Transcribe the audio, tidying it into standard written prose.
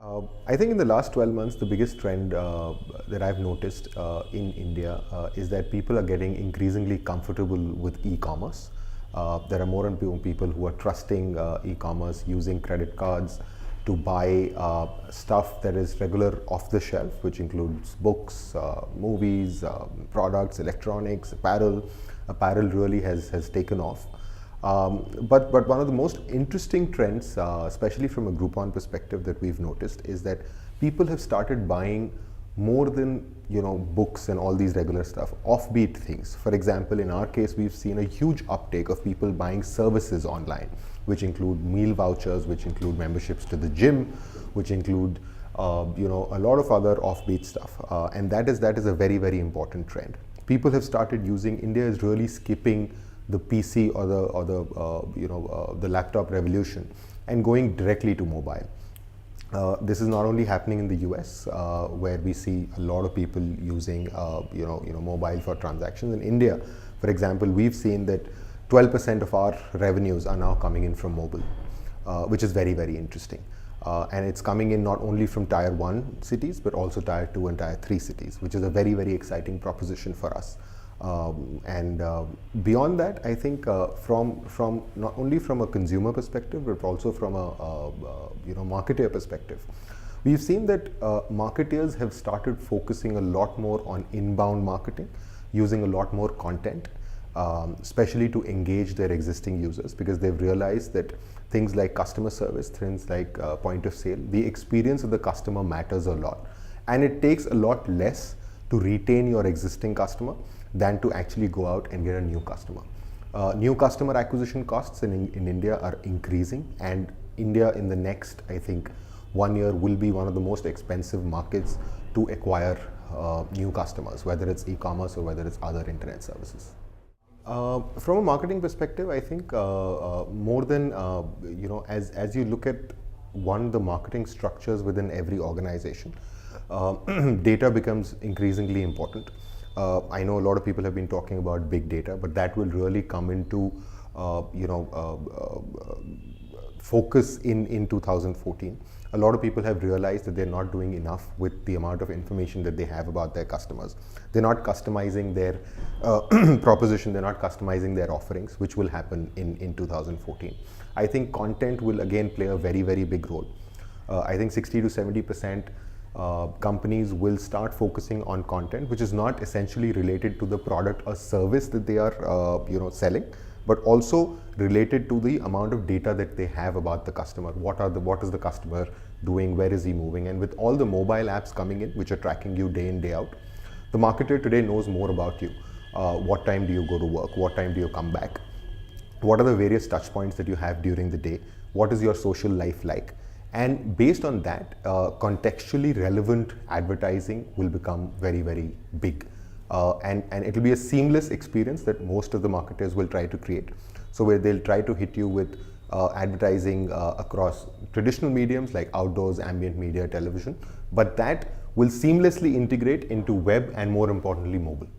I think in the last 12 months, the biggest trend that I've noticed in India is that people are getting increasingly comfortable with e-commerce. There are more and more people who are trusting e-commerce, using credit cards to buy stuff that is regular off the shelf, which includes books, movies, products, electronics, apparel. Apparel really has taken off. But one of the most interesting trends, especially from a Groupon perspective, that we've noticed is that people have started buying more than books and all these regular stuff, offbeat things. For example, in our case, we've seen a huge uptake of people buying services online, which include meal vouchers, which include memberships to the gym, which include a lot of other offbeat stuff, and that is a very important trend. People have started using. India is really skipping the PC or the laptop revolution and going directly to mobile. This is not only happening in the US, where we see a lot of people using mobile for transactions. In India, for example, we've seen that 12% of our revenues are now coming in from mobile, which is very interesting. And it's coming in not only from Tier 1 cities, but also Tier 2 and Tier 3 cities, which is a very exciting proposition for us. Beyond that, I think from not only from a consumer perspective, but also from a marketer perspective, we've seen that marketers have started focusing a lot more on inbound marketing, using a lot more content, especially to engage their existing users, because they've realized that things like customer service, things like point of sale, the experience of the customer matters a lot, and it takes a lot less to retain your existing customer than to actually go out and get a new customer. New customer acquisition costs in India are increasing, and India in the next, I think, 1 year will be one of the most expensive markets to acquire new customers, whether it's e-commerce or whether it's other internet services. From a marketing perspective, I think more than, as you look at the marketing structures within every organization, data becomes increasingly important. I know a lot of people have been talking about big data, but that will really come into focus in 2014. A lot of people have realized that they're not doing enough with the amount of information that they have about their customers. They're not customizing their proposition, they're not customizing their offerings, which will happen in 2014. I think content will again play a very big role. I think 60 to 70% companies will start focusing on content, which is not essentially related to the product or service that they are selling, but also related to the amount of data that they have about the customer. What is the customer doing? Where is he moving? And with all the mobile apps coming in, which are tracking you day in, day out, the marketer today knows more about you. What time do you go to work? What time do you come back? What are the various touch points that you have during the day? What is your social life like? And based on that, contextually relevant advertising will become very big. And it will be a seamless experience that most of the marketers will try to create. So where they'll try to hit you with advertising across traditional mediums like outdoors, ambient media, television, but that will seamlessly integrate into web and, more importantly, mobile.